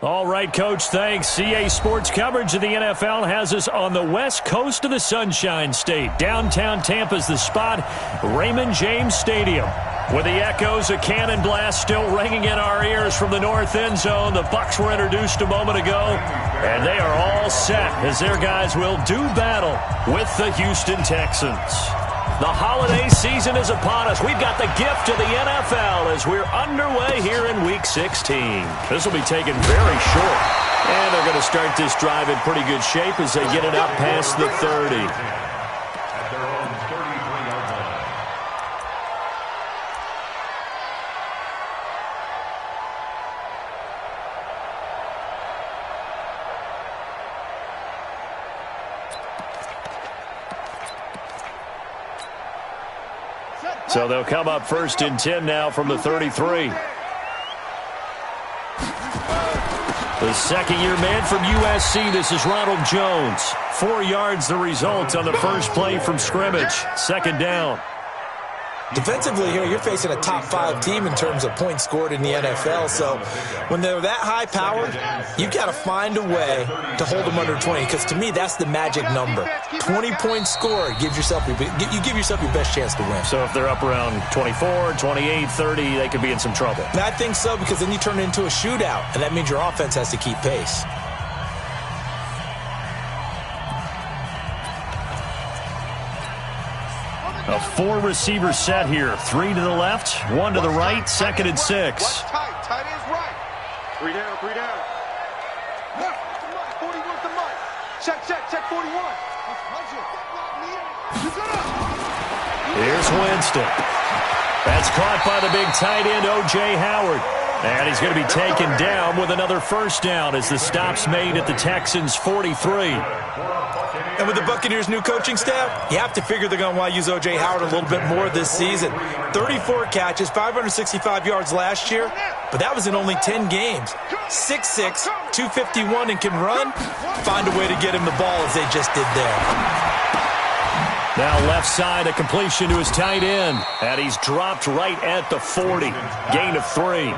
All right, Coach, thanks. CA Sports coverage of the NFL has us on the west coast of the Sunshine State. Downtown Tampa's the spot, Raymond James Stadium. With the echoes of cannon blast still ringing in our ears from the north end zone, the Buchs were introduced a moment ago, and they are all set as their guys will do battle with the Houston Texans. The holiday season is upon us. We've got the gift of the NFL as we're underway here in Week 16. This will be taken very short. And they're going to start this drive in pretty good shape as they get it up past the 30. So they'll come up first and 10 now from the 33. The second-year man from USC, this is Ronald Jones. 4 yards the result on the first play from scrimmage. Second down. Defensively here, you're facing a top-5 team in terms of points scored in the NFL. So when they're that high-powered, you've got to find a way to hold them under 20. Because to me, that's the magic number. 20 points scored, you give yourself your best chance to win. So if they're up around 24, 28, 30, they could be in some trouble. And I think so, because then you turn it into a shootout, and that means your offense has to keep pace. A 4-receiver set here. 3 to the left, 1 to the right, second and 6. Tight ends right. 3 down, 3 down. 40 with the mic. Check 41. Here's Winston. That's caught by the big tight end, O.J. Howard. And he's going to be taken down with another first down as the stop's made at the Texans' 43. And with the Buccaneers' new coaching staff, you have to figure they're going to want to use O.J. Howard a little bit more this season. 34 catches, 565 yards last year, but that was in only 10 games. 6'6", 251, and can run. Find a way to get him the ball as they just did there. Now left side, a completion to his tight end. And he's dropped right at the 40. Gain of 3.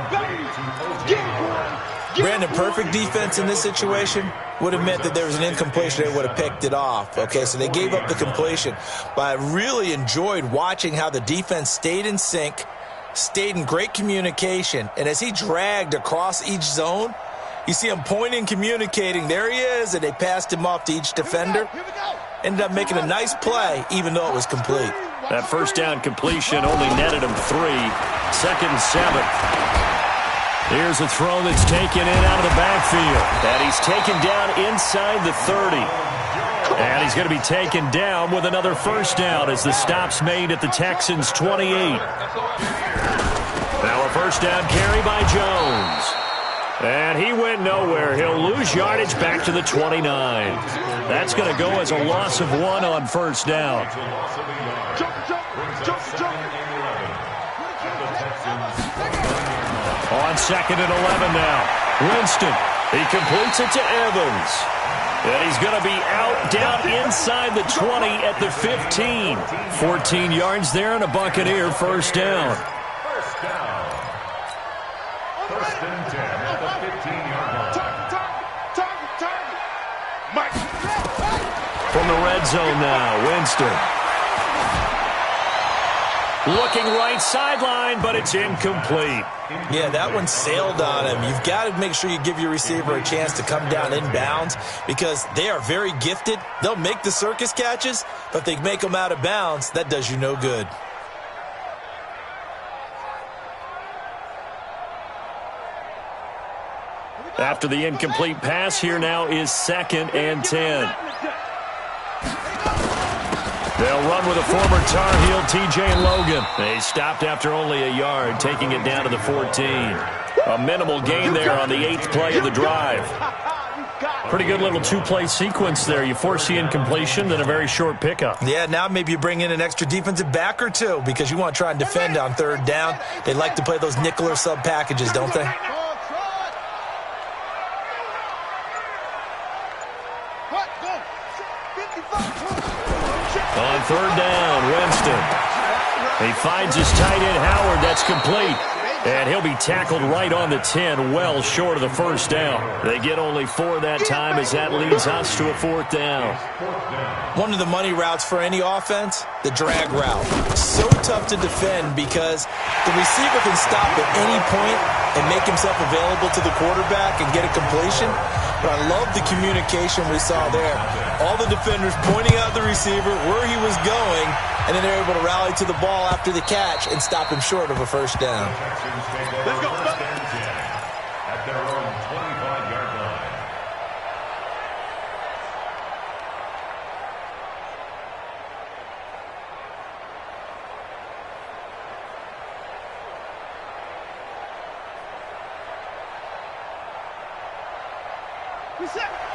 Brandon, perfect defense in this situation would have meant that there was an incompletion. They would have picked it off. Okay, so they gave up the completion. But I really enjoyed watching how the defense stayed in sync, stayed in great communication. And as he dragged across each zone, you see him pointing, communicating. There he is, and they passed him off to each defender. Ended up making a nice play, even though it was complete. That first down completion only netted him 3. Second and 7. Here's a throw that's taken in out of the backfield. And he's taken down inside the 30. And he's going to be taken down with another first down as the stop's made at the Texans' 28. Now a first down carry by Jones. And he went nowhere. He'll lose yardage back to the 29. That's going to go as a loss of 1 on first down. On second and 11 now. Winston. He completes it to Evans. And he's going to be out down inside the 20 at the 15. 14 yards there and a Buccaneer first down. First and 10 at the 15-yard line. From the red zone now, Winston. Looking right sideline, but it's incomplete. Yeah, that one sailed on him. You've got to make sure you give your receiver a chance to come down inbounds because they are very gifted. They'll make the circus catches, but if they make them out of bounds, that does you no good. After the incomplete pass, here now is second and 10. They'll run with a former Tar Heel, T.J. Logan. They stopped after only a yard, taking it down to the 14. A minimal gain there on the 8th play of the drive. Pretty good little 2-play sequence there. You force the incompletion, then a very short pickup. Yeah, now maybe you bring in an extra defensive back or two because you want to try and defend on third down. They like to play those nickel or sub packages, don't they? On third down, Winston. He finds his tight end, Howard. That's complete. And he'll be tackled right on the 10, well short of the first down. They get only 4 that time as that leads us to a 4th down. One of the money routes for any offense, the drag route. So tough to defend because the receiver can stop at any point and make himself available to the quarterback and get a completion. But I love the communication we saw there. All the defenders pointing out the receiver, where he was going, and then they're able to rally to the ball after the catch and stop him short of a first down. Let's go. At their own 25-yard line.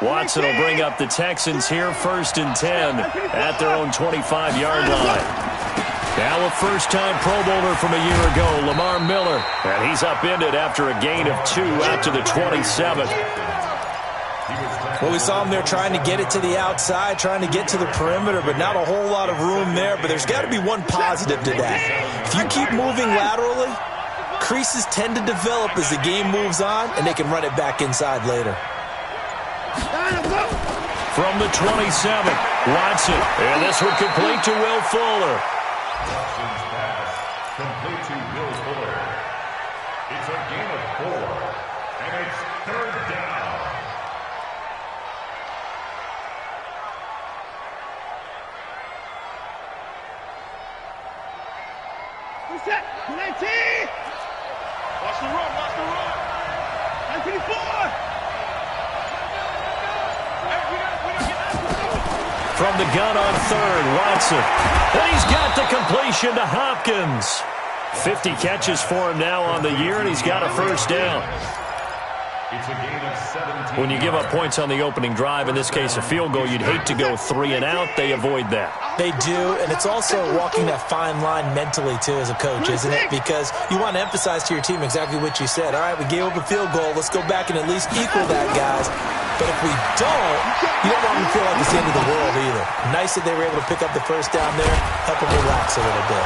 Watson will bring up the Texans here, 1st and 10 at their own 25-yard line. Now a first-time Pro Bowler from a year ago, Lamar Miller. And he's upended after a gain of 2 out to the 27. Well, we saw him there trying to get it to the outside, trying to get to the perimeter, but not a whole lot of room there. But there's got to be one positive to that. If you keep moving laterally, creases tend to develop as the game moves on, and they can run it back inside later. From the 27, Watson. And this one complete to Will Fuller. Watson's pass complete to Will Fuller. It's a gain of 4, and it's 3rd down. What's that? 19! Watch the run, watch the run! 19-4! From the gun on 3rd, Watson. And he's got the completion to Hopkins. 50 catches for him now on the year, and he's got a first down. It's a gain of 17. When you give up points on the opening drive, in this case a field goal, you'd hate to go 3 and out. They avoid that. They do, and it's also walking that fine line mentally, too, as a coach, isn't it? Because you want to emphasize to your team exactly what you said. All right, we gave up a field goal. Let's go back and at least equal that, guys. But if we don't, you don't want them to feel like it's the end of the world either. Nice that they were able to pick up the first down there, help them relax a little bit.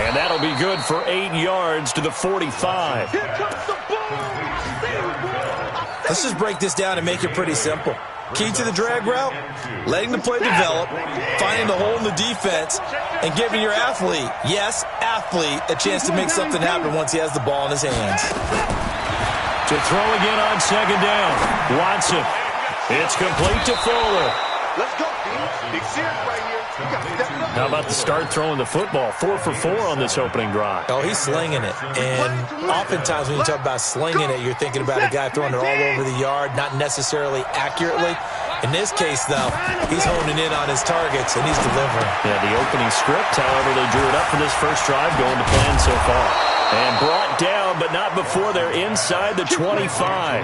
And that'll be good for 8 yards to the 45. Here comes the ball! Let's just break this down and make it pretty simple. Key to the drag route, letting the play develop, finding the hole in the defense, and giving your athlete, yes, athlete, a chance to make something happen once he has the ball in his hands. To throw again on 2nd down, Watson. It's complete to Fuller. Let's go, D. Big series right here. You got to step it up. How about the start throwing the football? 4 for 4 on this opening drive. Oh, he's slinging it. And oftentimes when you talk about slinging it, you're thinking about a guy throwing it all over the yard, not necessarily accurately. In this case, though, he's honing in on his targets, and he's delivering. Yeah, the opening script, however, they drew it up for this first drive, going to plan so far. And brought down, but not before they're inside the 25.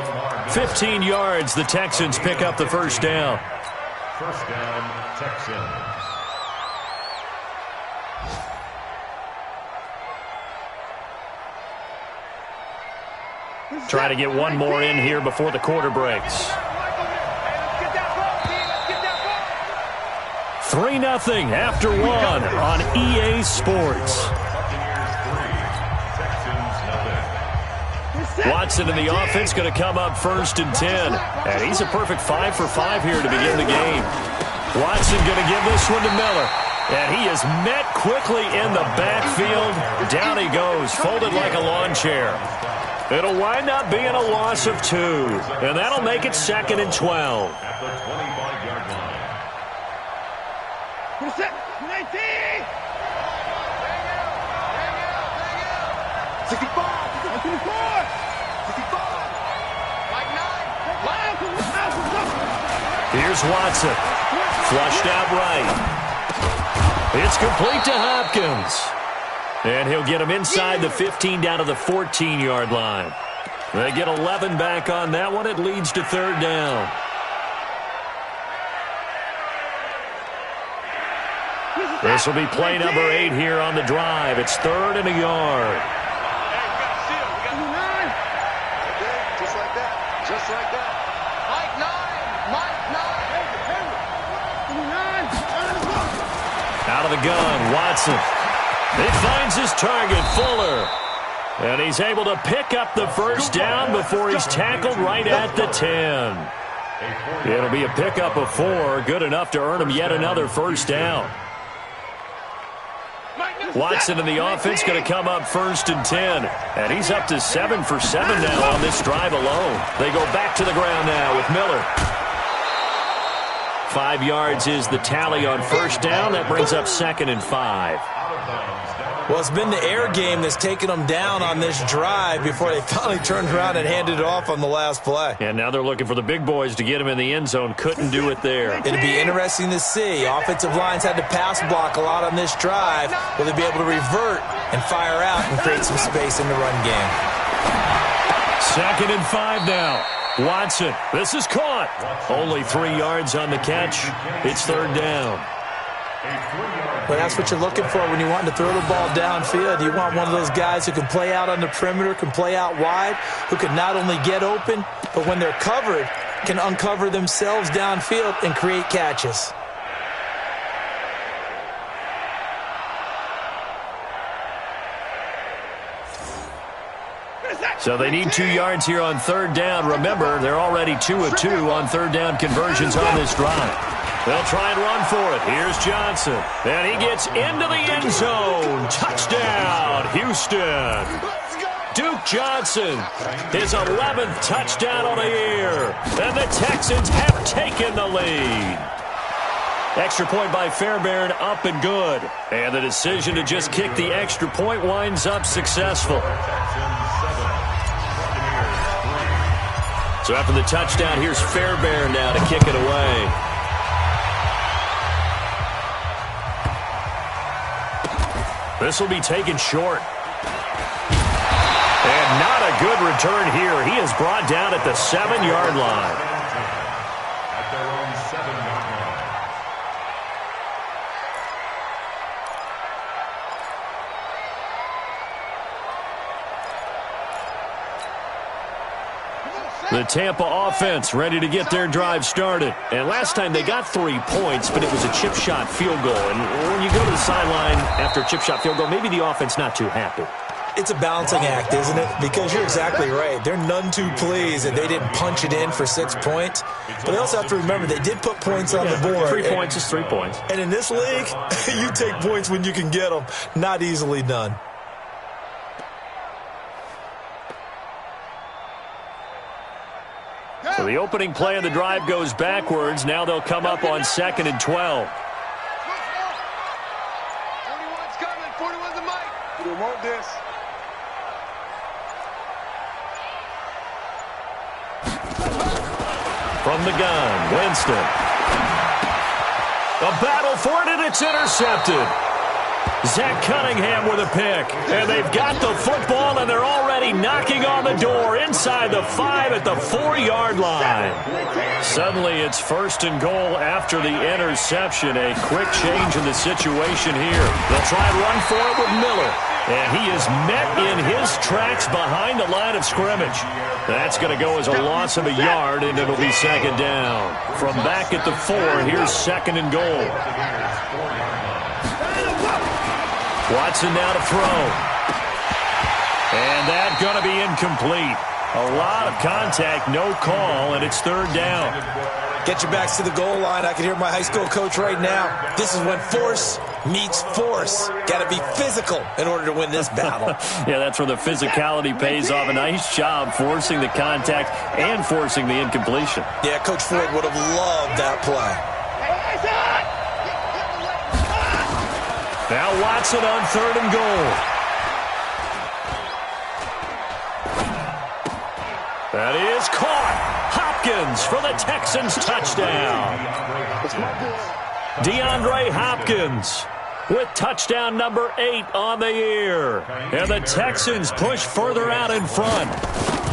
15 yards, the Texans pick up the first down. First down, Texans. Try to get one more in here before the quarter breaks. 3-0 after 1 on EA Sports. Watson in the offense going to come up 1st and 10. And he's a perfect 5 for 5 here to begin the game. Watson going to give this one to Miller. And he is met quickly in the backfield. Down he goes, folded like a lawn chair. It'll wind up being a loss of 2. And that'll make it 2nd and 12. At the 25-yard line. What's that? 19! 65! 24! 65! Like 9! Here's Watson. Flushed out right. It's complete to Hopkins. And he'll get him inside the 15 down to the 14-yard line. They get 11 back on that one. It leads to 3rd down. This will be play number 8 here on the drive. It's 3rd and a yard. Just like that. Just like that. Mike 9. Out of the gun, Watson. It finds his target, Fuller. And he's able to pick up the first down before he's tackled right at the 10. It'll be a pickup of 4, good enough to earn him yet another first down. Watson in the offense going to come up 1st and 10. And he's up to 7 for 7 now on this drive alone. They go back to the ground now with Miller. 5 yards is the tally on first down. That brings up 2nd and 5. Well, it's been the air game that's taken them down on this drive before they finally turned around and handed it off on the last play. And now they're looking for the big boys to get him in the end zone. Couldn't do it there. It'll be interesting to see. Offensive lines had to pass block a lot on this drive. Will they be able to revert and fire out and create some space in the run game? 2nd and 5 now. Watson, this is caught. Only 3 yards on the catch. It's 3rd down. Well, that's what you're looking for when you want to throw the ball downfield. You want one of those guys who can play out on the perimeter, can play out wide, who can not only get open, but when they're covered, can uncover themselves downfield and create catches. So they need 2 yards here on 3rd down. Remember, they're already 2 of 2 on 3rd down conversions on this drive. They'll try and run for it. Here's Johnson. And he gets into the end zone. Touchdown, Houston. Duke Johnson, his 11th touchdown on the year. And the Texans have taken the lead. Extra point by Fairbairn, up and good. And the decision to just kick the extra point winds up successful. So after the touchdown, here's Fairbairn now to kick it away. This will be taken short. And not a good return here. He is brought down at the 7-yard line. At their own 7-yard line. The Tampa offense ready to get their drive started. And last time they got 3 points, but it was a chip shot field goal. And when you go to the sideline after a chip shot field goal, maybe the offense not too happy. It's a balancing act, isn't it? Because you're exactly right. They're none too pleased that they didn't punch it in for 6 points. But they also have to remember they did put points on the board. 3 points is 3 points. And in this league, you take points when you can get them. Not easily done. So the opening play of the drive goes backwards. Now they'll come up on 2nd and 12. 41's coming. 41's the mic. We want this. From the gun, Winston. A battle for it, and it's intercepted. Zach Cunningham with a pick. And they've got the football, and they're already knocking on the door inside the 5 at the 4-yard line. Suddenly, it's 1st and goal after the interception. A quick change in the situation here. They'll try and run for it with Miller. And he is met in his tracks behind the line of scrimmage. That's going to go as a loss of a yard, and it'll be 2nd down. From back at the 4, here's 2nd and goal. Watson now to throw. And that's going to be incomplete. A lot of contact, no call, and it's 3rd down. Get your backs to the goal line. I can hear my high school coach right now. This is when force meets force. Got to be physical in order to win this battle. Yeah, that's where the physicality pays off. A nice job forcing the contact and forcing the incompletion. Yeah, Coach Ford would have loved that play. Now Watson on 3rd and goal. That is caught. Hopkins for the Texans touchdown. DeAndre Hopkins with touchdown number 8 on the year. And the Texans push further out in front.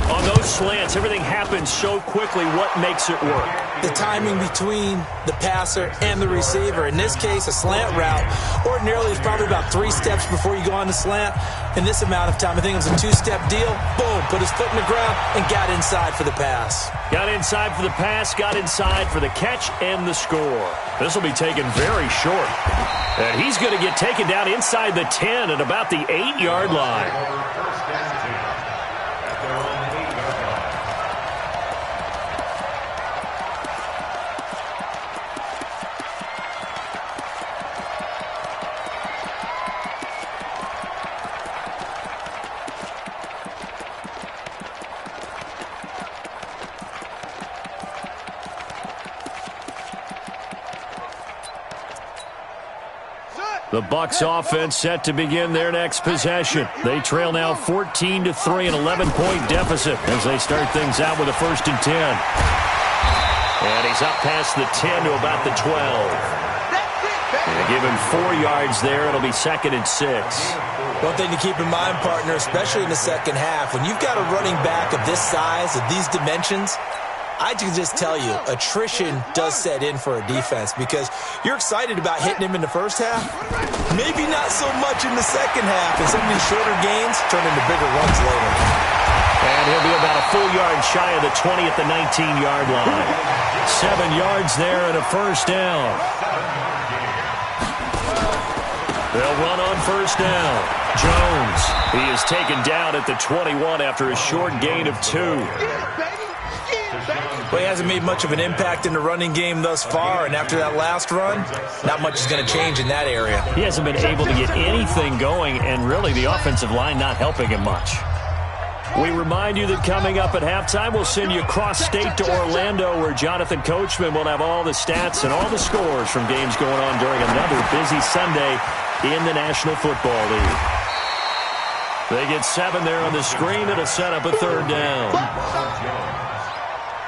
On those slants, everything happens so quickly. What makes it work? The timing between the passer and the receiver. In this case, a slant route. Ordinarily, it's probably about 3 steps before you go on the slant. In this amount of time, I think it was a 2-step deal. Boom, put his foot in the ground and got inside for the pass. Got inside for the pass, got inside for the catch and the score. This will be taken very short. And he's going to get taken down inside the 10 at about the 8-yard line. The Bucks offense set to begin their next possession. They trail now 14-3, an 11-point deficit as they start things out with a 1st and 10. And he's up past the 10 to about the 12. And give him 4 yards there. It'll be 2nd and 6. One thing to keep in mind, partner, especially in the second half, when you've got a running back of this size, of these dimensions, I can just tell you, attrition does set in for a defense because you're excited about hitting him in the first half. Maybe not so much in the second half, and some of these shorter gains turn into bigger runs later. And he'll be about a full yard shy of the 20 at the 19-yard line. 7 yards there and a 1st down. They'll run on 1st down. Jones, he is taken down at the 21 after a short gain of 2. Well, he hasn't made much of an impact in the running game thus far, and after that last run, not much is going to change in that area. He hasn't been able to get anything going, and really the offensive line not helping him much. We remind you that coming up at halftime, we'll send you cross-state to Orlando, where Jonathan Coachman will have all the stats and all the scores from games going on during another busy Sunday in the National Football League. They get 7 there on the screen. It'll set up a 3rd down.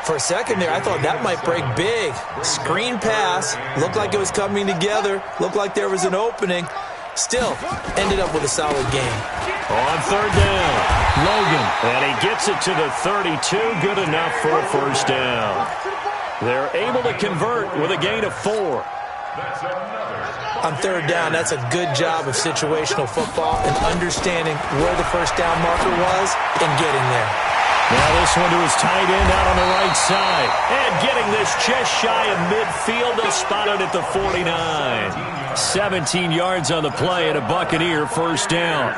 For a second there, I thought that might break big. Screen pass, looked like it was coming together, looked like there was an opening. Still, ended up with a solid game. On 3rd down, Logan, and he gets it to the 32, good enough for a 1st down. They're able to convert with a gain of 4. On 3rd down, that's a good job of situational football and understanding where the 1st down marker was and getting there. Now this one to his tight end out on the right side. And getting this just shy of midfield. They'll spot it at the 49. 17 yards on the play and a Buccaneer 1st down.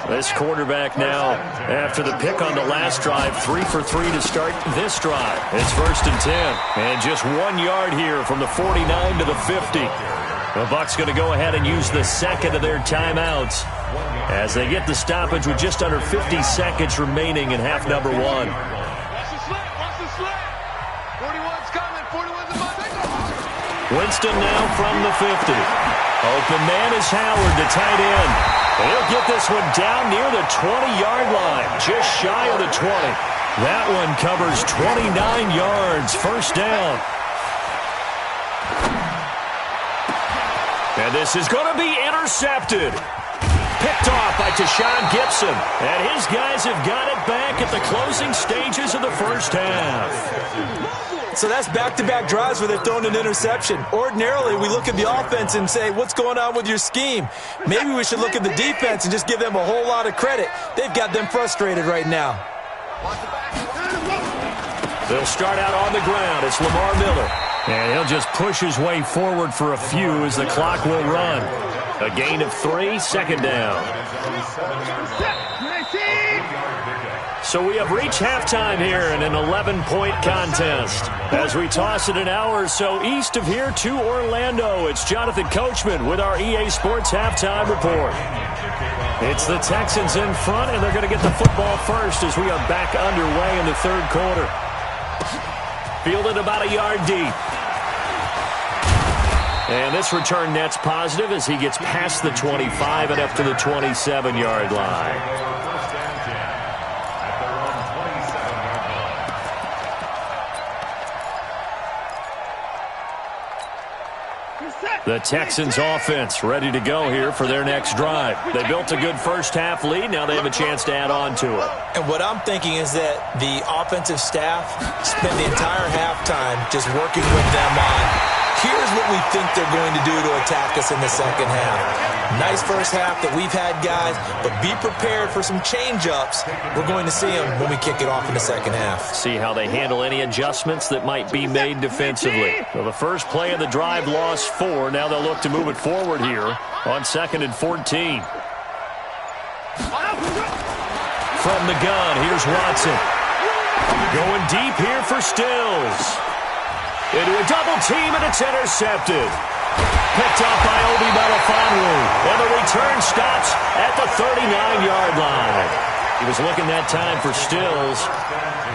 This quarterback now, after the pick on the last drive, 3 for 3 to start this drive. It's 1st and 10. And just 1 yard here from the 49 to the 50. The Bucs going to go ahead and use the 2nd of their timeouts as they get the stoppage with just under 50 seconds remaining in half number 1. Watch the slip. Watch the slip. 41's coming. 41's about to go. Winston now from the 50. Open man is Howard, the tight end. He'll get this one down near the 20-yard line, just shy of the 20. That one covers 29 yards, 1st down. And this is going to be intercepted. Picked off by Tashawn Gibson. And his guys have got it back at the closing stages of the 1st half. So that's back-to-back drives where they've thrown an interception. Ordinarily, we look at the offense and say, what's going on with your scheme? Maybe we should look at the defense and just give them a whole lot of credit. They've got them frustrated right now. They'll start out on the ground. It's Lamar Miller. And he'll just push his way forward for a few as the clock will run. A gain of 3, 2nd down. So we have reached halftime here in an 11-point contest. As we toss it an hour or so east of here to Orlando, it's Jonathan Coachman with our EA Sports Halftime Report. It's the Texans in front, and they're going to get the football first as we are back underway in the 3rd quarter. Fielded about a yard deep. And this return net's positive as he gets past the 25 and up to the 27-yard line. The Texans offense ready to go here for their next drive. They built a good 1st half lead. Now they have a chance to add on to it. And what I'm thinking is that the offensive staff spent the entire halftime just working with them on, here's what we think they're going to do to attack us in the 2nd half. Nice 1st half that we've had, guys, but be prepared for some change-ups. We're going to see them when we kick it off in the 2nd half. See how they handle any adjustments that might be made defensively. Well, the first play of the drive lost 4. Now they'll look to move it forward here on 2nd and 14. From the gun, here's Watson. Going deep here for Stills. Into a double team, and it's intercepted. Picked up by Obi Melifonwu. And the return stops at the 39-yard line. He was looking that time for Stills.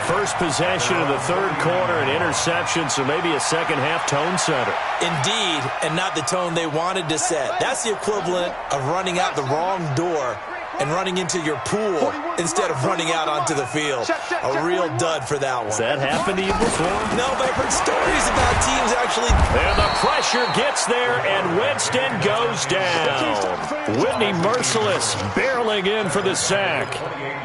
First possession of the third quarter, an interception, so maybe a second-half tone setter. Indeed, and not the tone they wanted to set. That's the equivalent of running out the wrong door and running into your pool instead of running out onto the field. A real dud for that one. Has that happened to you before? No, but I've heard stories about teams actually. And the pressure gets there, and Winston goes down. Whitney Merciless barreling in for the sack.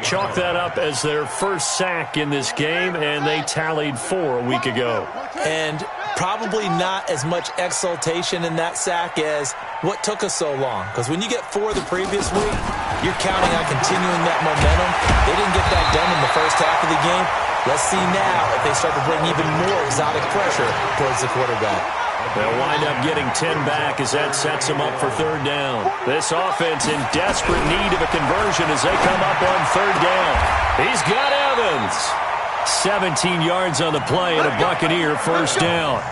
Chalk that up as their first sack in this game, and they tallied 4 a week ago. And probably not as much exultation in that sack as what took us so long. Because when you get 4 the previous week, you're counting on continuing that momentum. They didn't get that done in the first half of the game. Let's see now if they start to bring even more exotic pressure towards the quarterback. They'll wind up getting 10 back as that sets them up for third down. This offense in desperate need of a conversion as they come up on third down. He's got Evans. 17 yards on the play and a Buccaneer first down.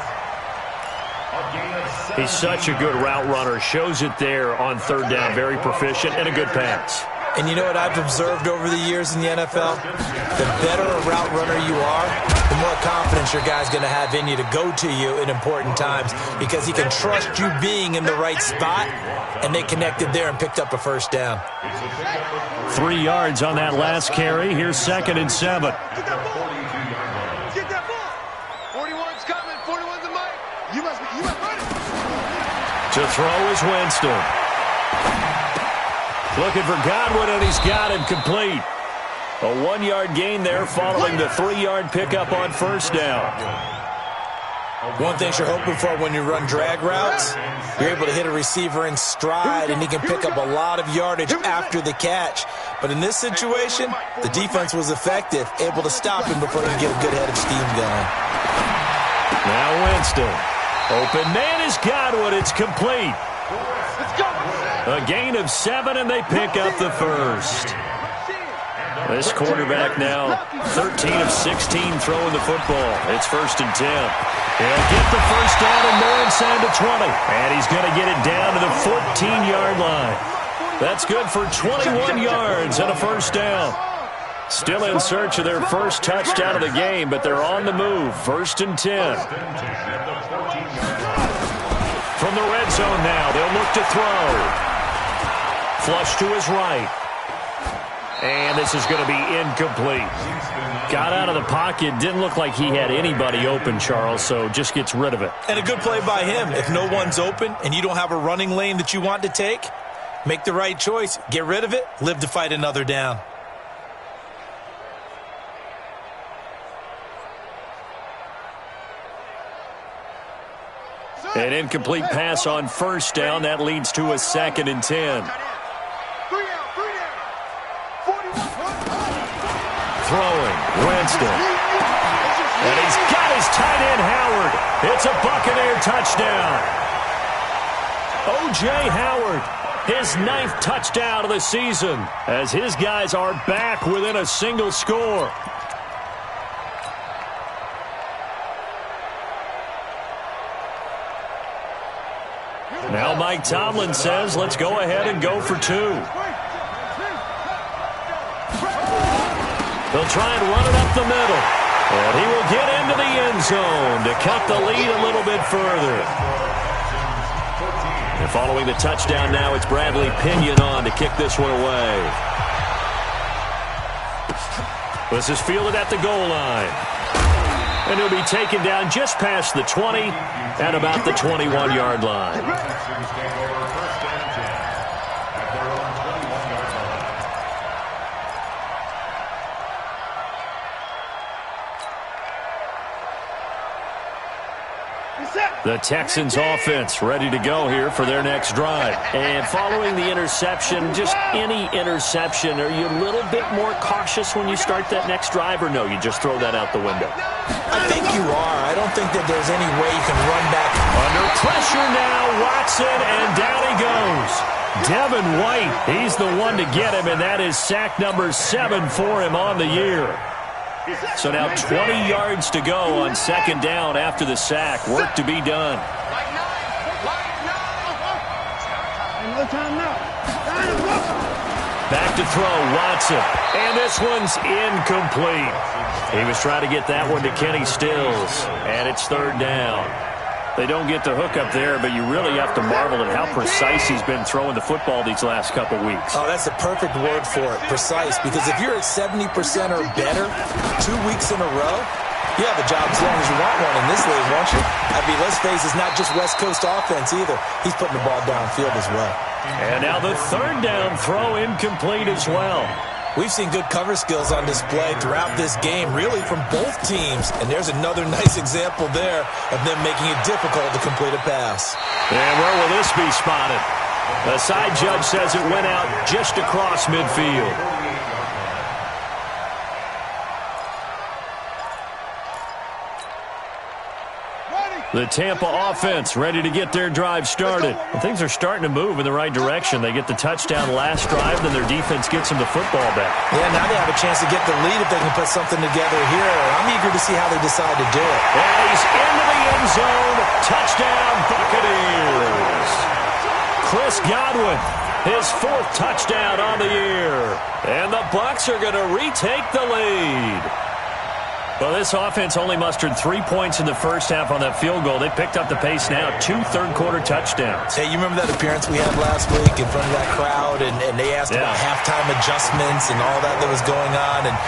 He's such a good route runner. Shows it there on third down. Very proficient and a good pass. And you know what I've observed over the years in the NFL? The better a route runner you are, the more confidence your guy's going to have in you to go to you in important times because he can trust you being in the right spot, and they connected there and picked up a first down. 3 yards on that last carry. Here's 2nd and 7. Get that ball. 41's coming. 41's the mic. You must run it. To throw is Winston. Looking for Godwin, and he's got him complete. A 1-yard gain there following the 3-yard pickup on first down. One thing you're hoping for when you run drag routes, you're able to hit a receiver in stride, and he can pick up a lot of yardage after the catch. But in this situation, the defense was effective, able to stop him before he could get a good head of steam going. Now Winston. Open man is Godwin. It's complete. A gain of 7, and they pick up the first. This quarterback now 13 of 16 throwing the football. It's 1st and 10. He'll get the first down and more inside the 20. And he's going to get it down to the 14-yard line. That's good for 21 yards and a first down. Still in search of their first touchdown of the game, but they're on the move. 1st and 10. From the red zone now, they'll look to throw. Flush to his right. And this is going to be incomplete. Got out of the pocket. Didn't look like he had anybody open, Charles, so just gets rid of it. And a good play by him. If no one's open and you don't have a running lane that you want to take, make the right choice. Get rid of it. Live to fight another down. An incomplete pass on first down. That leads to a 2nd and 10. Throwing, Winston. And he's got his tight end, Howard. It's a Buccaneer touchdown. O.J. Howard, his 9th touchdown of the season, as his guys are back within a single score. Now Mike Tomlin says, let's go ahead and go for 2. They'll try and run it up the middle. And he will get into the end zone to cut the lead a little bit further. And following the touchdown now, it's Bradley Pinion on to kick this one away. This is fielded at the goal line. And he'll be taken down just past the 20 at about the 21-yard line. The Texans offense ready to go here for their next drive. And following the interception, just any interception, are you a little bit more cautious when you start that next drive, or no, you just throw that out the window? I think you are. I don't think that there's any way you can run back. Under pressure now, Watson, and down he goes. Devin White, he's the one to get him, and that is sack number 7 for him on the year. So now 20 yards to go on 2nd down after the sack. Work to be done. Another time now. Back to throw, Watson. And this one's incomplete. He was trying to get that one to Kenny Stills. And it's third down. They don't get the hook up there, but you really have to marvel at how precise he's been throwing the football these last couple weeks. Oh, that's the perfect word for it, precise. Because if you're at 70% or better 2 weeks in a row, you have a job as long as you want one in this league, won't you? I mean, let's face it, it's not just West Coast offense either. He's putting the ball downfield as well. And now the third down throw incomplete as well. We've seen good cover skills on display throughout this game, really from both teams. And there's another nice example there of them making it difficult to complete a pass. And where will this be spotted? The side judge says it went out just across midfield. The Tampa offense ready to get their drive started. And things are starting to move in the right direction. They get the touchdown last drive, then their defense gets them the football back. Yeah, now they have a chance to get the lead if they can put something together here. I'm eager to see how they decide to do it. And he's into the end zone. Touchdown, Buccaneers. Chris Godwin, his fourth touchdown on the year. And the Bucs are going to retake the lead. Well, this offense only mustered 3 points in the first half on that field goal. They picked up the pace now. 2 third-quarter touchdowns. Hey, you remember that appearance we had last week in front of that crowd, and they asked about halftime adjustments and all that was going on. And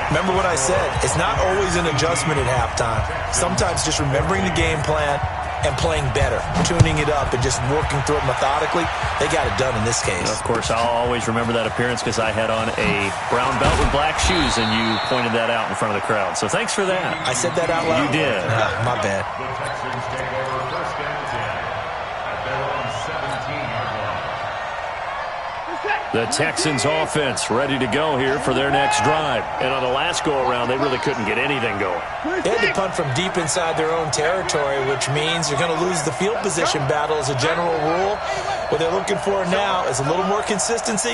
remember what I said. It's not always an adjustment at halftime. Sometimes just remembering the game plan and playing better, tuning it up and just working through it methodically. They got it done in this case. Of course, I'll always remember that appearance because I had on a brown belt with black shoes, and you pointed that out in front of the crowd. So thanks for that. I said that out loud? You did. My bad. The Texans take over first and 10 at their own 17-yard line. The Texans offense ready to go here for their next drive. And on the last go-around, they really couldn't get anything going. They had to punt from deep inside their own territory, which means you're going to lose the field position battle as a general rule. What they're looking for now is a little more consistency,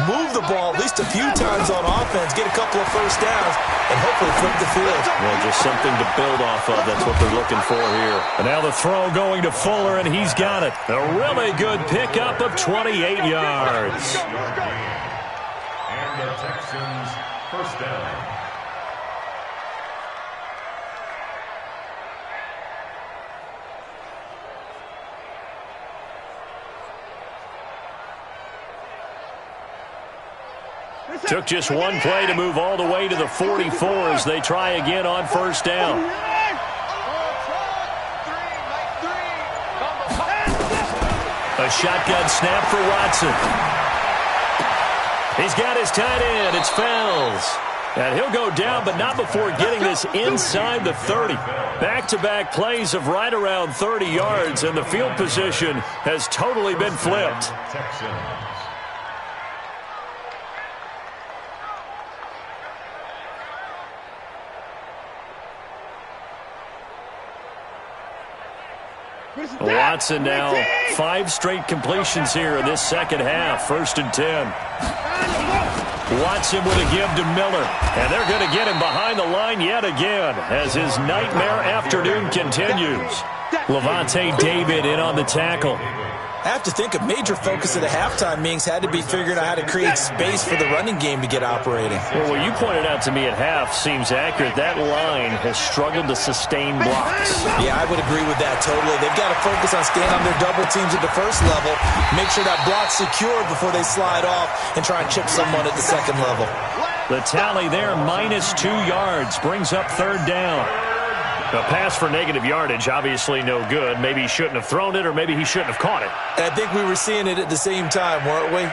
move the ball at least a few times on offense, get a couple of first downs, and hopefully flip the field. Well, just something to build off of. That's what they're looking for here. And now the throw going to Fuller, and he's got it. A really good pickup of 28 yards. And the Texans first down. Took just one play to move all the way to the 44 as they try again on first down. A shotgun snap for Watson. He's got his tight end. It's Fells. And he'll go down, but not before getting this inside the 30. Back-to-back plays of right around 30 yards, and the field position has totally been flipped. Texans. Watson now 5 straight completions here in this second half. First and 10. Watson with a give to Miller. And they're going to get him behind the line yet again as his nightmare afternoon continues. Levante David in on the tackle. I have to think a major focus of the halftime meetings had to be figuring out how to create space for the running game to get operating. Well, what you pointed out to me at half seems accurate. That line has struggled to sustain blocks. Yeah, I would agree with that totally. They've got to focus on staying on their double teams at the first level, make sure that block's secured before they slide off and try and chip someone at the second level. The tally there, -2 yards, brings up third down. A pass for negative yardage, obviously no good. Maybe he shouldn't have thrown it, or maybe he shouldn't have caught it. And I think we were seeing it at the same time, weren't we?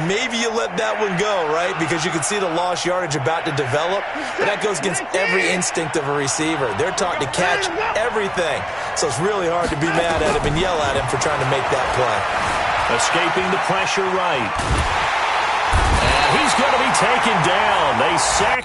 Maybe you let that one go, right? Because you can see the lost yardage about to develop. But that goes against every instinct of a receiver. They're taught to catch everything. So it's really hard to be mad at him and yell at him for trying to make that play. Escaping the pressure right. And he's going to be taken down. They sack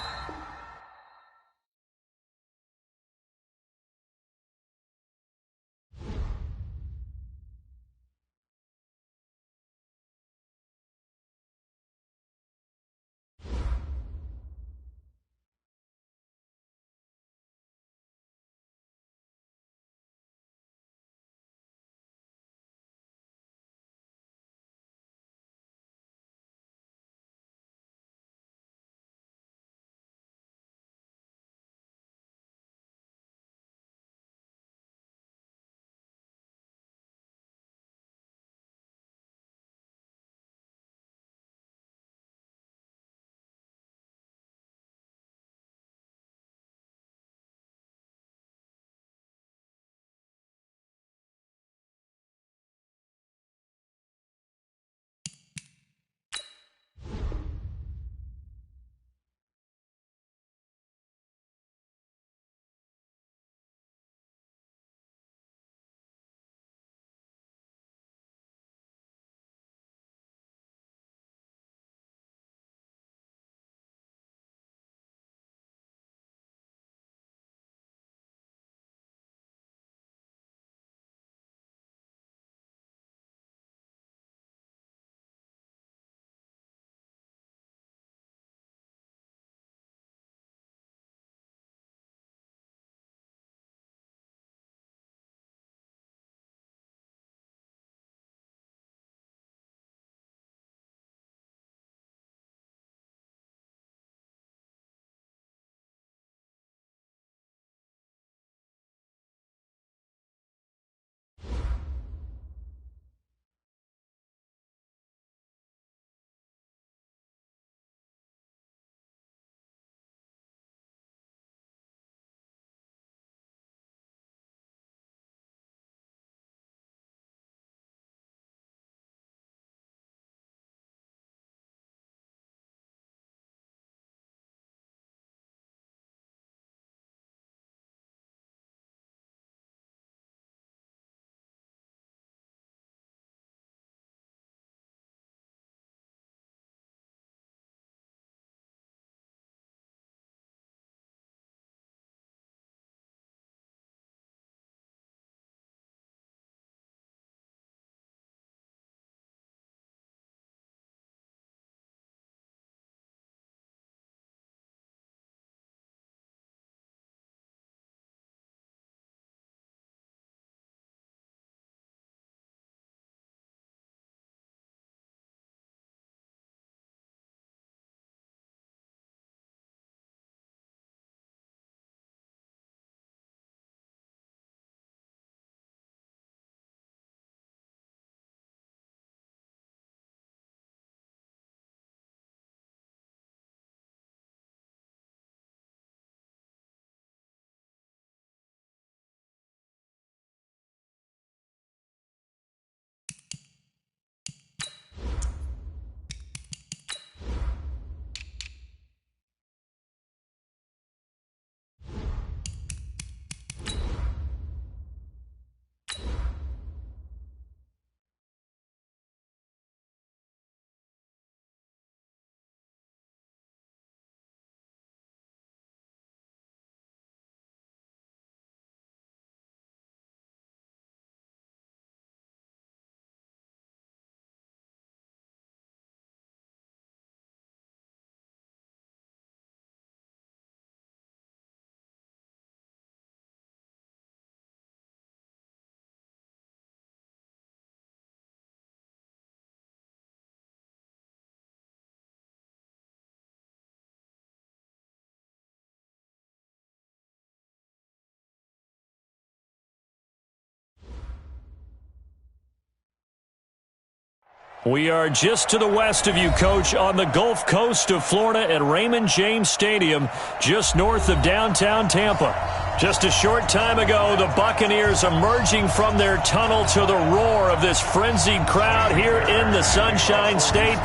We are just to the west of you, Coach, on the Gulf Coast of Florida at Raymond James Stadium, just north of downtown Tampa. Just a short time ago, the Buccaneers emerging from their tunnel to the roar of this frenzied crowd here in the Sunshine State.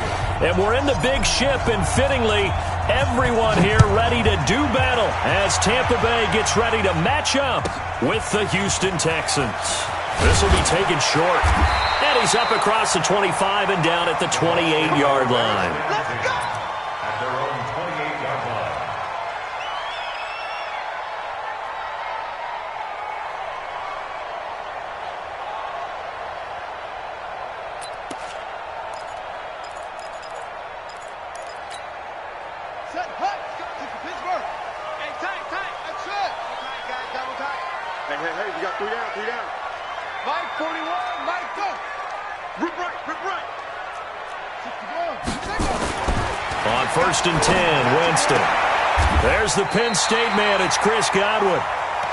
And we're in the big ship, and fittingly, everyone here ready to do battle as Tampa Bay gets ready to match up with the Houston Texans. This will be taken short. And he's up across the 25 and down at the 28-yard line. Let's go! At their own 28-yard line. Set, hut, Pittsburgh. Hey, tight, that's it. Tight, guys, double tight. Hey, we got three down. Mike, 41, Mike, go. Rip right. 61. On 1st and 10, Winston. There's the Penn State man. It's Chris Godwin.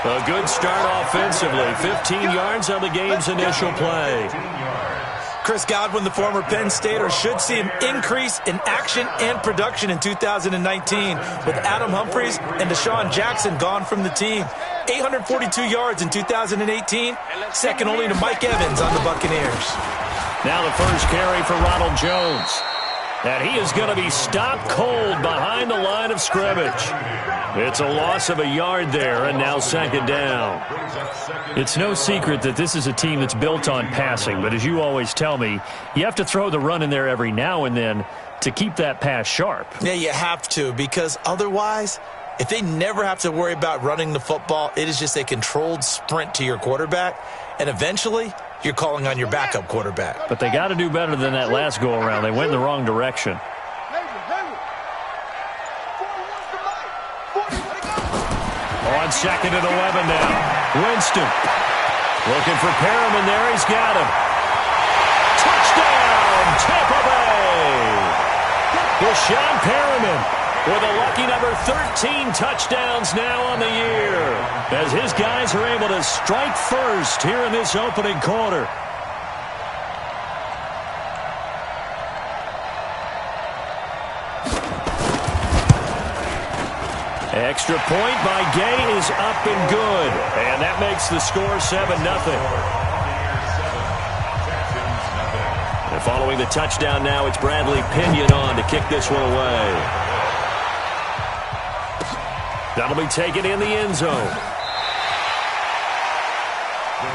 A good start offensively. 15 yards on the game's initial play. Chris Godwin, the former Penn Stater, should see an increase in action and production in 2019 with Adam Humphries and Deshaun Jackson gone from the team. 842 yards in 2018, second only to Mike Evans on the Buccaneers. Now the first carry for Ronald Jones. And he is going to be stopped cold behind the line of scrimmage. It's a loss of a yard there, and now second down. It's no secret that this is a team that's built on passing, but as you always tell me, you have to throw the run in there every now and then to keep that pass sharp. Yeah, you have to, because otherwise, if they never have to worry about running the football, it is just a controlled sprint to your quarterback, and eventually you're calling on your backup quarterback. But they got to do better than that last go-around. They went in the wrong direction. On 2nd and 11 now. Winston looking for Perriman there. He's got him. Touchdown, Tampa Bay. Deshaun Perriman with a lucky number 13 touchdowns now on the year as his guys are able to strike first here in this opening quarter. Extra point by Gay is up and good. And that makes the score 7-0. And following the touchdown now, it's Bradley Pinion on to kick this one away. That'll be taken in the end zone. The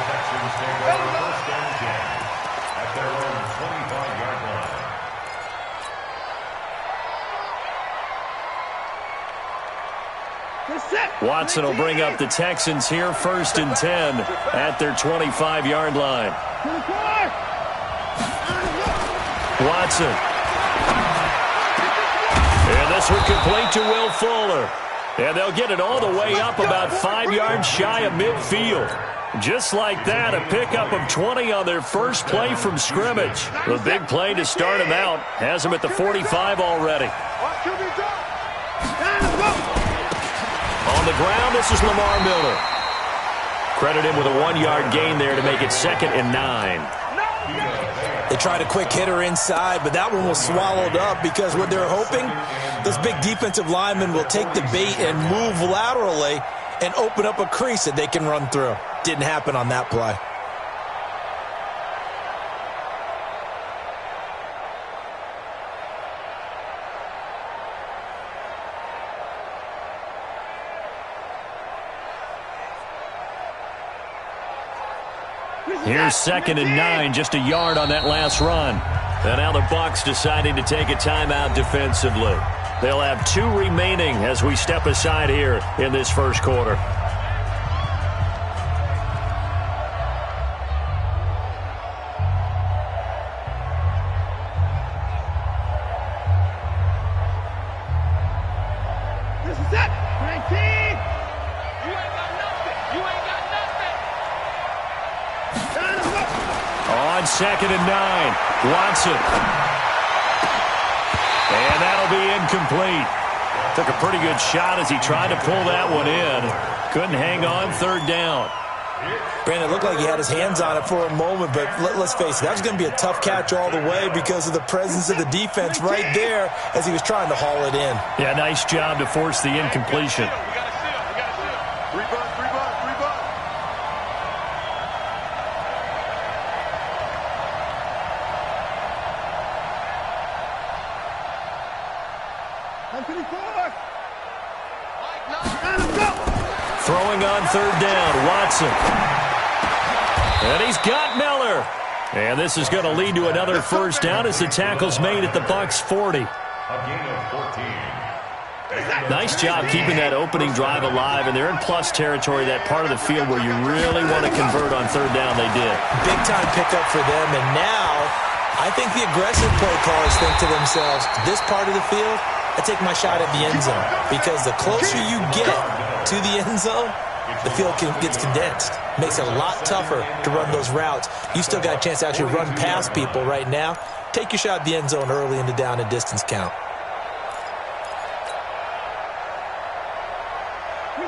Texans take over 1st and 10 at their own 25-yard line. Watson will bring up the Texans here 1st and 10 at their 25-yard line. Watson. And this one complete to Will Fuller. And they'll get it all the way up about 5 yards shy of midfield. Just like that, a pickup of 20 on their first play from scrimmage. The big play to start him out has him at the 45 already. On the ground, this is Lamar Miller. Credit him with a 1-yard gain there to make it 2nd and 9. They tried a quick hitter inside, but that one was swallowed up because what they're hoping, those big defensive linemen will take the bait and move laterally and open up a crease that they can run through. Didn't happen on that play. Here's 2nd and 9, just a yard on that last run. And now the Bucks deciding to take a timeout defensively. They'll have 2 remaining as we step aside here in this first quarter. This is it. 19. You ain't got nothing. On 2nd and 9, Watson. And that'll be incomplete. Took a pretty good shot as he tried to pull that one in. Couldn't hang on, 3rd down. Brandon, it looked like he had his hands on it for a moment, but let's face it, that was going to be a tough catch all the way because of the presence of the defense right there as he was trying to haul it in. Yeah, nice job to force the incompletion. Throwing on third down, Watson. And he's got Miller. And this is going to lead to another first down as the tackle's made at the Bucks 40. A gain of 14. Nice job keeping that opening drive alive, and they're in plus territory, that part of the field where you really want to convert on third down. They did. Big-time pickup for them, and now I think the aggressive play callers think to themselves, this part of the field, I take my shot at the end zone, because the closer you get to the end zone, the field gets condensed. Makes it a lot tougher to run those routes. You still got a chance to actually run past people right now. Take your shot at the end zone early in the down and distance count.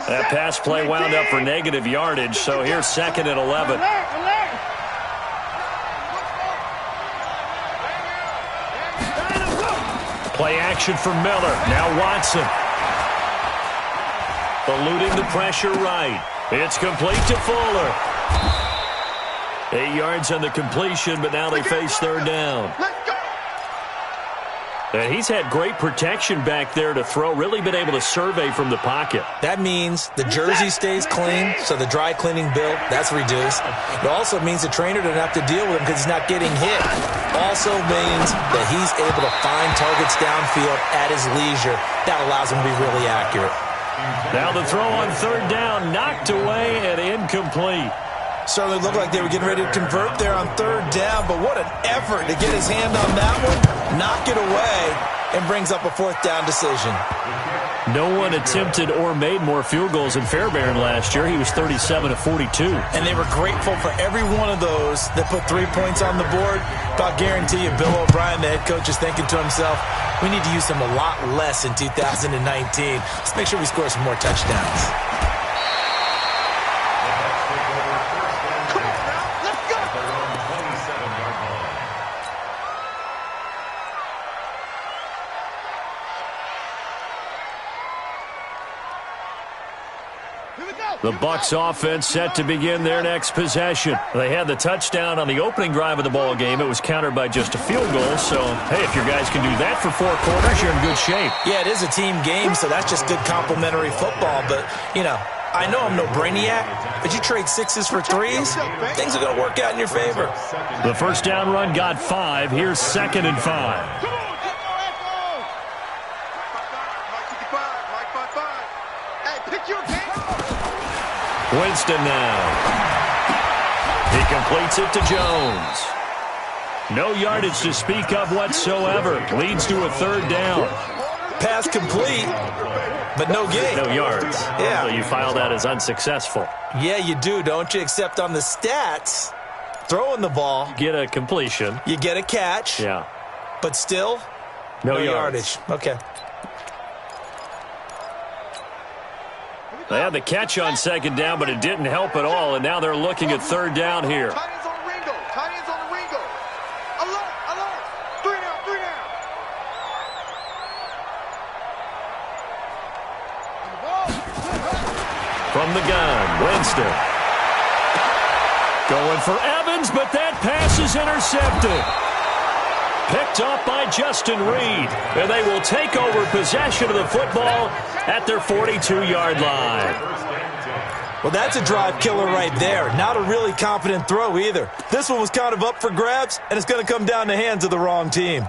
That pass play wound up for negative yardage, so here's 2nd and 11. Play action for Miller. Now Watson. Eluding the pressure right. It's complete to Fuller. 8 yards on the completion, but now they face third down. And he's had great protection back there to throw, really been able to survey from the pocket. That means the jersey stays clean, so the dry cleaning bill, that's reduced. It also means the trainer doesn't have to deal with him because he's not getting hit. Also means that he's able to find targets downfield at his leisure. That allows him to be really accurate. Now the throw on third down, knocked away and incomplete. Certainly looked like they were getting ready to convert there on third down, but what an effort to get his hand on that one, knock it away, and brings up a 4th down decision. No one attempted or made more field goals than Fairbairn last year. He was 37 of 42. And they were grateful for every one of those that put 3 points on the board. But I'll guarantee you, Bill O'Brien, the head coach, is thinking to himself, we need to use him a lot less in 2019. Let's make sure we score some more touchdowns. The Bucks offense set to begin their next possession. They had the touchdown on the opening drive of the ball game. It was countered by just a field goal. So, hey, if your guys can do that for 4 quarters, you're in good shape. Yeah, it is a team game, so that's just good complimentary football. But, you know, I know I'm no brainiac, but you trade 6s for 3s, things are going to work out in your favor. The first down run got 5. Here's 2nd and 5. Winston now. He completes it to Jones. No yardage to speak of whatsoever. Leads to a third down. Pass complete, but no gain. No yards. Yeah. So you file that as unsuccessful. Yeah, you do, don't you? Except on the stats, throwing the ball. Get a completion. You get a catch. Yeah. But still, no yardage. Okay. They had the catch on 2nd down, but it didn't help at all, and now they're looking at third down here. Tight ends on the Ringo. Tight ends on the Ringo. Alert, alert. 3 down, 3 down. From the gun, Winston. Going for Evans, but that pass is intercepted. Picked off by Justin Reed, and they will take over possession of the football at their 42-yard line. Well, that's a drive killer right there. Not a really confident throw either. This one was kind of up for grabs, and it's going to come down the hands of the wrong team.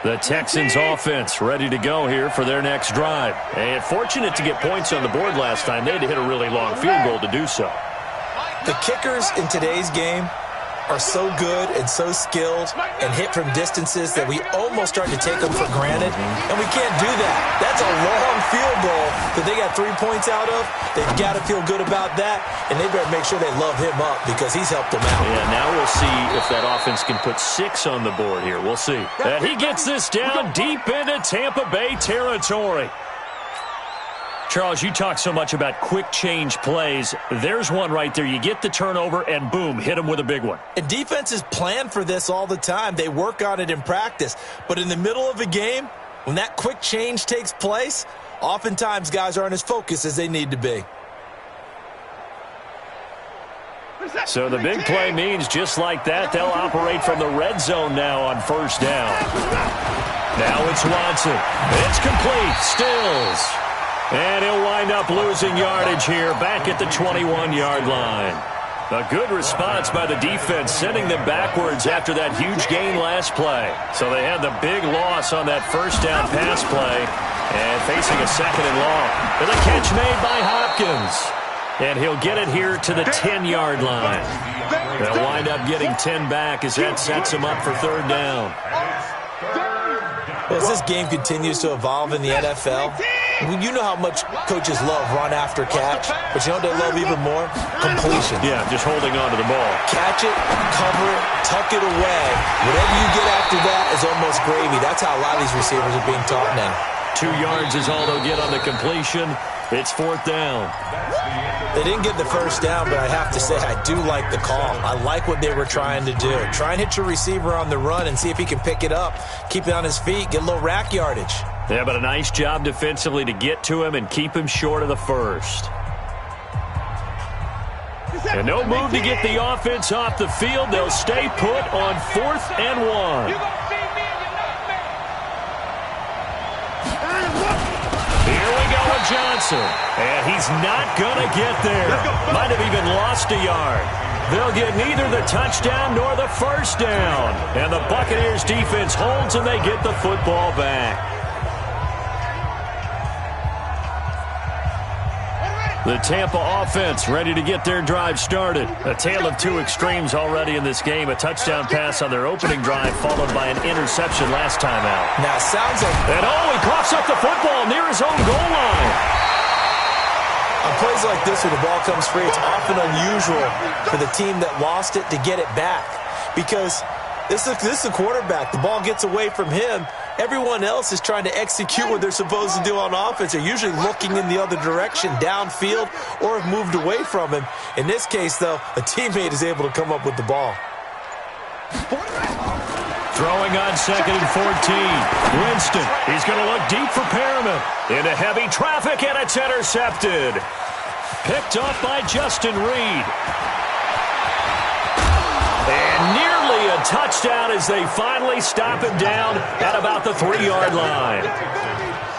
The Texans offense ready to go here for their next drive. And fortunate to get points on the board last time. They had to hit a really long field goal to do so. The kickers in today's game are so good and so skilled and hit from distances that we almost start to take them for granted, and we can't do that. That's a long field goal that they got 3 points out of. They've got to feel good about that, and they better make sure they love him up because he's helped them out. Yeah, now we'll see if that offense can put 6 on the board here. We'll see. And he gets this down deep into Tampa Bay territory. Charles, you talk so much about quick change plays. There's one right there. You get the turnover, and boom, hit him with a big one. And defenses plan for this all the time. They work on it in practice. But in the middle of a game, when that quick change takes place, oftentimes guys aren't as focused as they need to be. So the big play means just like that, they'll operate from the red zone now on first down. Now it's Watson. It's complete. Stills. And he'll wind up losing yardage here back at the 21-yard line. A good response by the defense, sending them backwards after that huge gain last play. So they had the big loss on that first down pass play and facing a second and long. With a catch made by Hopkins. And he'll get it here to the 10-yard line. They'll wind up getting 10 back as that sets him up for third down. Well, as this game continues to evolve in the NFL, you know how much coaches love run after catch, but you know what they love even more? Completion. Yeah, just holding on to the ball. Catch it, cover it, tuck it away. Whatever you get after that is almost gravy. That's how a lot of these receivers are being taught now. 2 yards is all they'll get on the completion. It's fourth down. They didn't get the first down, but I have to say I do like the call. I like what they were trying to do. Try and hit your receiver on the run and see if he can pick it up, keep it on his feet, get a little rack yardage. Yeah, but a nice job defensively to get to him and keep him short of the first. And no move to get the offense off the field. They'll stay put on 4th and 1. Here we go with Johnson. And he's not going to get there. Might have even lost a yard. They'll get neither the touchdown nor the first down. And the Buccaneers defense holds and they get the football back. The Tampa offense ready to get their drive started. A tale of two extremes already in this game. A touchdown pass on their opening drive followed by an interception last time out. Now, it sounds like... And he coughs up the football near his own goal line. On plays like this when the ball comes free, it's often unusual for the team that lost it to get it back. Because this is the quarterback. The ball gets away from him. Everyone else is trying to execute what they're supposed to do on offense. They're usually looking in the other direction, downfield, or have moved away from him. In this case, though, a teammate is able to come up with the ball. Throwing on 2nd and 14. Winston, he's going to look deep for Perriman. Into heavy traffic, and it's intercepted. Picked off by Justin Reed. And nearly a touchdown as they finally stop him down at about the 3-yard line.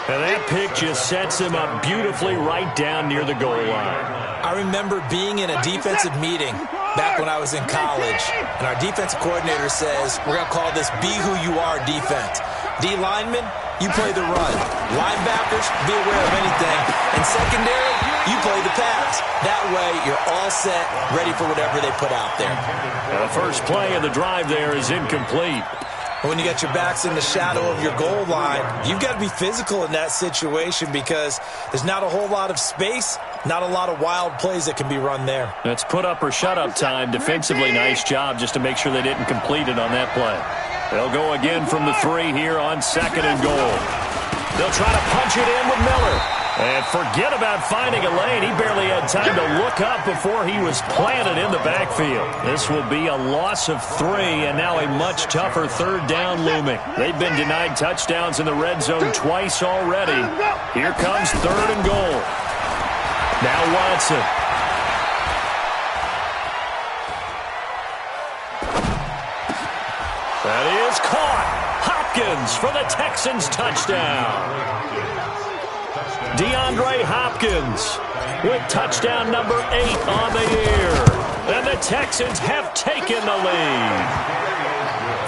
And that pick just sets him up beautifully right down near the goal line. I remember being in a defensive meeting back when I was in college, and our defensive coordinator says, we're going to call this Be Who You Are defense. D linemen, you play the run. Linebackers, be aware of anything. And secondary, you play the pass. That way, you're all set, ready for whatever they put out there. Now the first play of the drive there is incomplete. When you got your backs in the shadow of your goal line, you've got to be physical in that situation because there's not a whole lot of space, not a lot of wild plays that can be run there. That's put up or shut up time. Defensively, nice job just to make sure they didn't complete it on that play. They'll go again from the 3 here on 2nd and goal. They'll try to punch it in with Miller. And forget about finding a lane. He barely had time to look up before he was planted in the backfield. This will be a loss of 3, and now a much tougher 3rd down looming. They've been denied touchdowns in the red zone twice already. Here comes 3rd and goal. Now Watson. That is caught. Hopkins for the Texans touchdown. DeAndre Hopkins with touchdown number 8 on the year. And the Texans have taken the lead.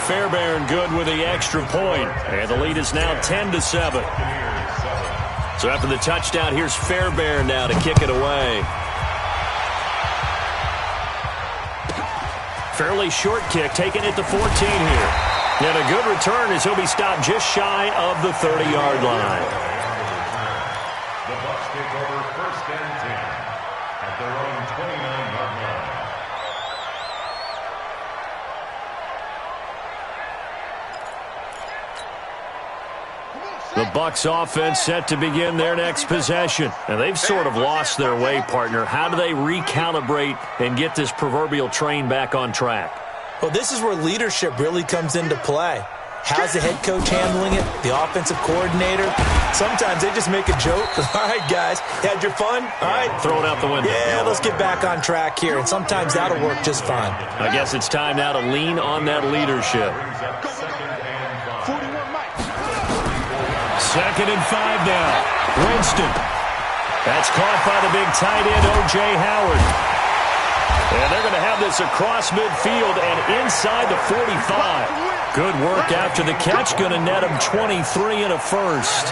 Fairbairn good with the extra point. And the lead is now 10-7. So after the touchdown, here's Fairbairn now to kick it away. Fairly short kick, taking it to 14 here. And a good return as he'll be stopped just shy of the 30-yard line. The Bucks take over 1st and 10 at their own 29-yard line. The Bucks offense set to begin their next possession. And they've sort of lost their way, partner. How do they recalibrate and get this proverbial train back on track? Well, this is where leadership really comes into play. How's the head coach handling it? The offensive coordinator? Sometimes they just make a joke. All right, guys, you had your fun? All right. Throw it out the window. Yeah, let's get back on track here. And sometimes that'll work just fine. I guess it's time now to lean on that leadership. 2nd and 5 now. Winston. That's caught by the big tight end, O.J. Howard. And they're going to have this across midfield and inside the 45. Good work after the catch. Going to net him 23 and a first.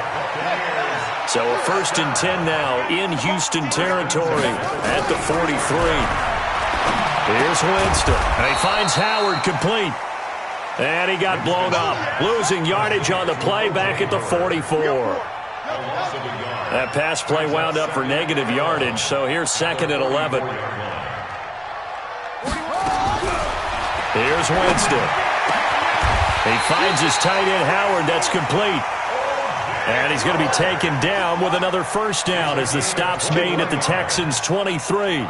So a 1st and 10 now in Houston territory at the 43. Here's Winston. And he finds Howard complete. And he got blown up, losing yardage on the play back at the 44. That pass play wound up for negative yardage, so here's 2nd and 11. Here's Winston. He finds his tight end, Howard. That's complete. And he's going to be taken down with another 1st down as the stop's made at the Texans' 23.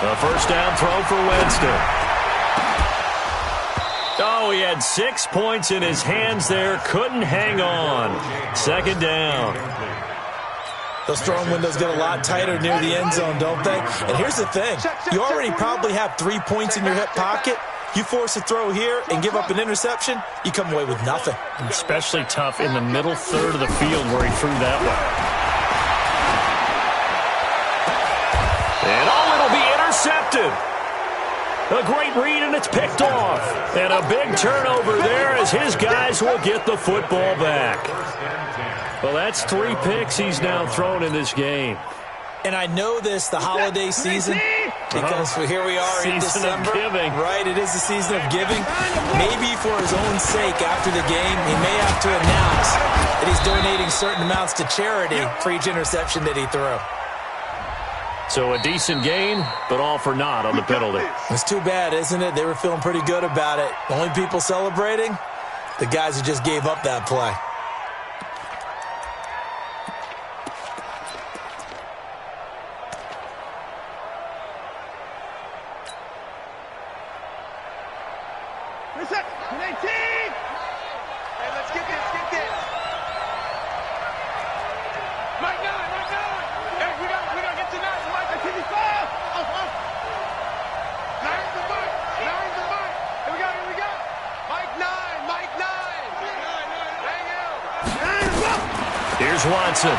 A 1st down throw for Winston. Oh, he had 6 points in his hands there. Couldn't hang on. 2nd down. Those throwing windows get a lot tighter near the end zone, don't they? And here's the thing. You already probably have 3 points in your hip pocket. You force a throw here and give up an interception, you come away with nothing. Especially tough in the middle third of the field where he threw that one. And it'll be intercepted. A great read, and it's picked off. And a big turnover there as his guys will get the football back. Well, that's 3 picks he's now thrown in this game. And I know this, the holiday season, because here we are in December. Season of giving. Right, it is the season of giving. Maybe for his own sake after the game, he may have to announce that he's donating certain amounts to charity for each interception that he threw. So a decent gain, but all for naught on the penalty. It's too bad, isn't it? They were feeling pretty good about it. The only people celebrating, the guys who just gave up that play. Here's Watson.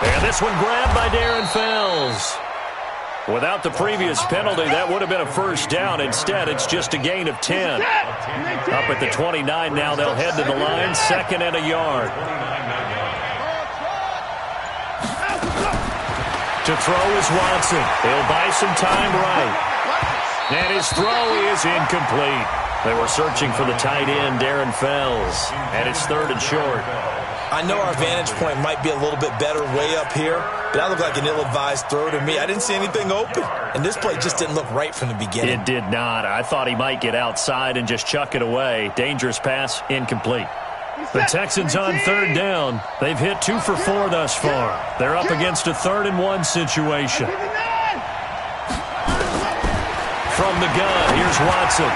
And this one grabbed by Darren Fells. Without the previous penalty, that would have been a 1st down. Instead, it's just a gain of 10. Up at the 29 now, they'll head to the line. 2nd and a yard. To throw is Watson. He'll buy some time right. And his throw is incomplete. They were searching for the tight end, Darren Fells. And it's 3rd and short. I know our vantage point might be a little bit better way up here, but that looked like an ill-advised throw to me. I didn't see anything open, and this play just didn't look right from the beginning. It did not. I thought he might get outside and just chuck it away. Dangerous pass, incomplete. The Texans on 3rd down. They've hit 2 for 4 thus far. They're up against a 3rd and 1 situation. From the gun, here's Watson.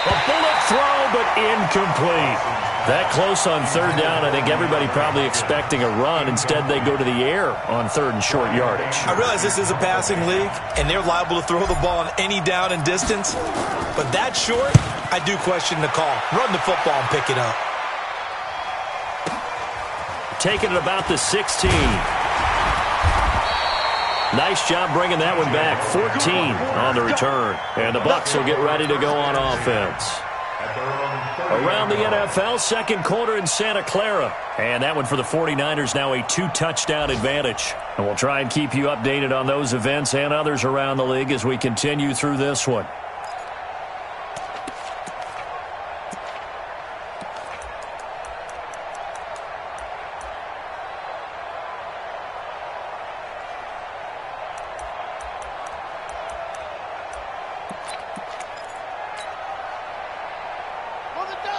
A bullet throw, but incomplete. That close on 3rd down, I think everybody probably expecting a run. Instead, they go to the air on 3rd and short yardage. I realize this is a passing league, and they're liable to throw the ball on any down and distance. But that short, I do question the call. Run the football and pick it up. Taking it about the 16. Nice job bringing that one back. 14 on the return. And the Bucks will get ready to go on offense. Around the NFL, second quarter in Santa Clara. And that one for the 49ers, now a 2-touchdown advantage. And we'll try and keep you updated on those events and others around the league as we continue through this one.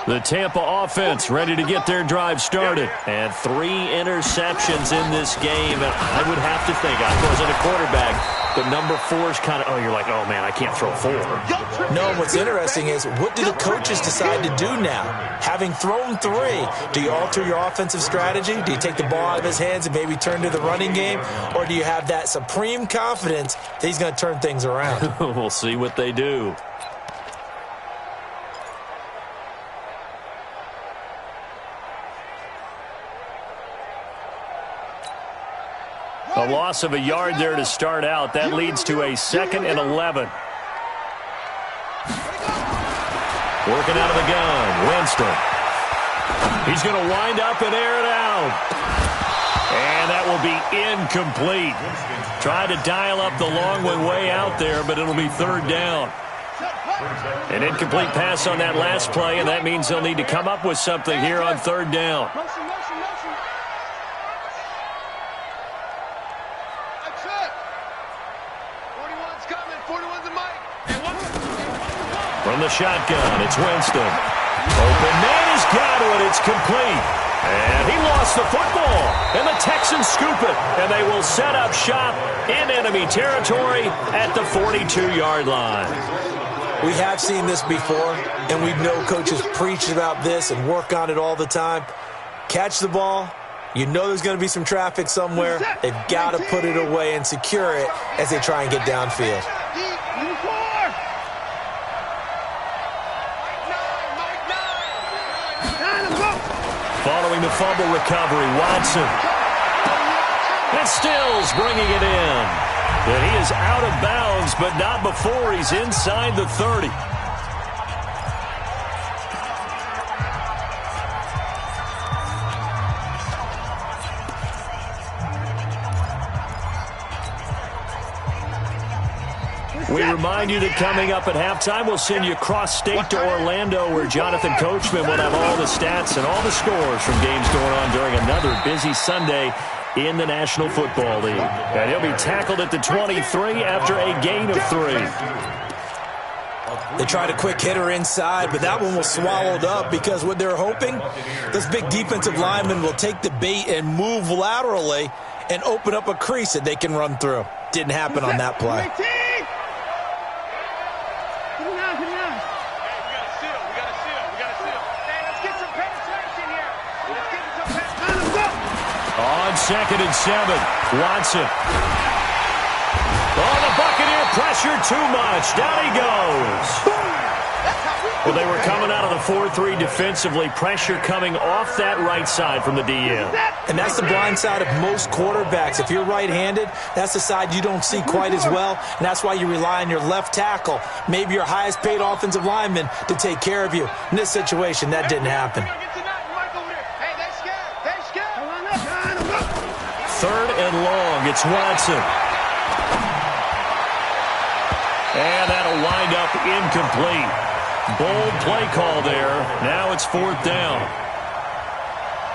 The Tampa offense ready to get their drive started. And 3 interceptions in this game. And I would have to think, I wasn't a quarterback, but number 4 is kind of, you're like, oh, man, I can't throw 4. No, what's interesting is, what do the coaches decide to do now? Having thrown 3, do you alter your offensive strategy? Do you take the ball out of his hands and maybe turn to the running game? Or do you have that supreme confidence that he's going to turn things around? We'll see what they do. A loss of a yard there to start out. That leads to a 2nd and 11. Working out of the gun, Winston. He's going to wind up and air it out. And that will be incomplete. Tried to dial up the long one way out there, but it'll be 3rd down. An incomplete pass on that last play, and that means they'll need to come up with something here on 3rd down. From the shotgun, it's Winston. Open man has got it. It's complete. And he lost the football. And the Texans scoop it. And they will set up shop in enemy territory at the 42-yard line. We have seen this before, and we know coaches preach about this and work on it all the time. Catch the ball. You know there's going to be some traffic somewhere. They've got to put it away and secure it as they try and get downfield. Following the fumble recovery, Watson. And Stills bringing it in. And he is out of bounds, but not before he's inside the 30. We remind you that coming up at halftime, we'll send you cross-state to Orlando, where Jonathan Coachman will have all the stats and all the scores from games going on during another busy Sunday in the National Football League. And he'll be tackled at the 23 after a gain of 3. They tried a quick hitter inside, but that one was swallowed up because what they're hoping, this big defensive lineman will take the bait and move laterally and open up a crease that they can run through. Didn't happen on that play. On 2nd and 7, Watson. Oh, the Buccaneer pressure too much. Down he goes. Well, they were coming out of the 4-3 defensively. Pressure coming off that right side from the DN. And that's the blind side of most quarterbacks. If you're right-handed, that's the side you don't see quite as well. And that's why you rely on your left tackle, maybe your highest-paid offensive lineman, to take care of you. In this situation, that didn't happen. 3rd and long. It's Watson. And that'll wind up incomplete. Bold play call there. Now it's 4th down.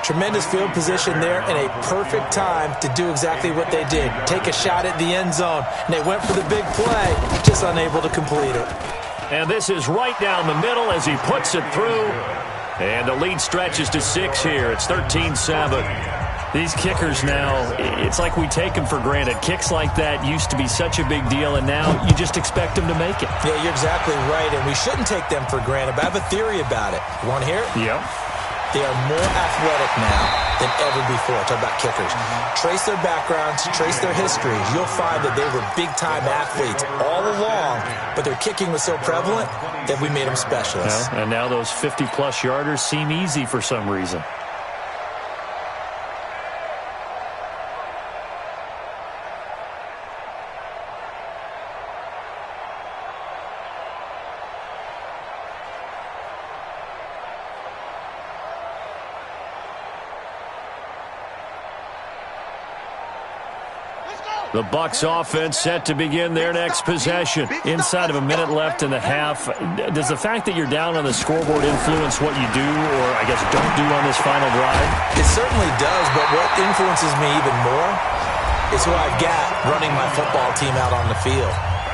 Tremendous field position there and a perfect time to do exactly what they did. Take a shot at the end zone. And they went for the big play, just unable to complete it. And this is right down the middle as he puts it through. And the lead stretches to 6 here. It's 13-7. These kickers now, it's like we take them for granted. Kicks like that used to be such a big deal, and now you just expect them to make it. Yeah, you're exactly right, and we shouldn't take them for granted, but I have a theory about it. You want to hear it? Yep. They are more athletic now than ever before. Talk about kickers. Trace their backgrounds, trace their histories. You'll find that they were big-time athletes all along, but their kicking was so prevalent that we made them specialists. Well, and now those 50-plus yarders seem easy for some reason. The Buchs offense set to begin their next possession. Inside of a minute left in the half, does the fact that you're down on the scoreboard influence what you do, or I guess don't do on this final drive? It certainly does, but what influences me even more is who I've got running my football team out on the field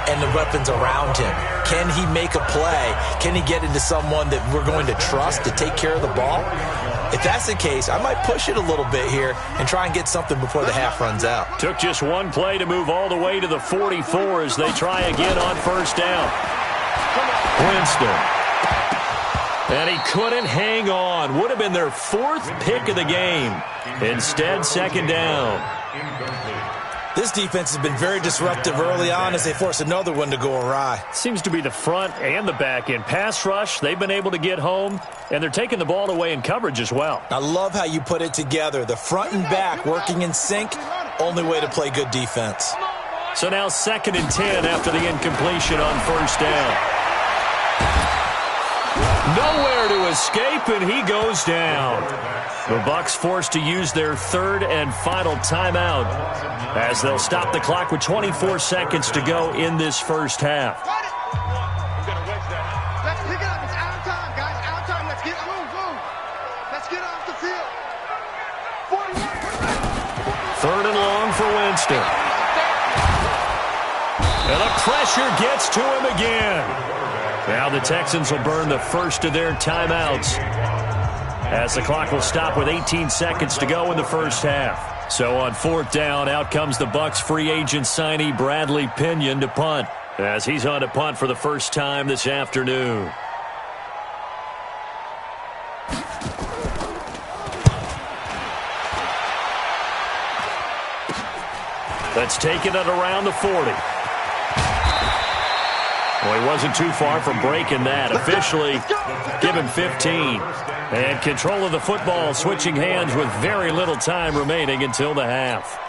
and the weapons around him. Can he make a play? Can he get into someone that we're going to trust to take care of the ball? If that's the case, I might push it a little bit here and try and get something before the half runs out. Took just one play to move all the way to the 44 as they try again on first down. Winston. And he couldn't hang on. Would have been their fourth pick of the game. Instead, second down. This defense has been very disruptive early on as they force another one to go awry. Seems to be the front and the back end. Pass rush, they've been able to get home, and they're taking the ball away in coverage as well. I love how you put it together. The front and back working in sync, only way to play good defense. So now 2nd and 10 after the incompletion on first down. Nowhere to escape, and he goes down. The Buchs forced to use their third and final timeout as they'll stop the clock with 24 seconds to go in this first half. Let's pick it up. It's out of time, guys. Out of time. Let's get move. Let's get off the field. 3rd and long for Winston. And the pressure gets to him again. Now the Texans will burn the first of their timeouts as the clock will stop with 18 seconds to go in the first half. So on 4th down, out comes the Buchs free agent signee Bradley Pinion to punt as he's on to punt for the first time this afternoon. Let's take it at around the 40. Well, he wasn't too far from breaking that. Officially, give him 15. And control of the football switching hands with very little time remaining until the half.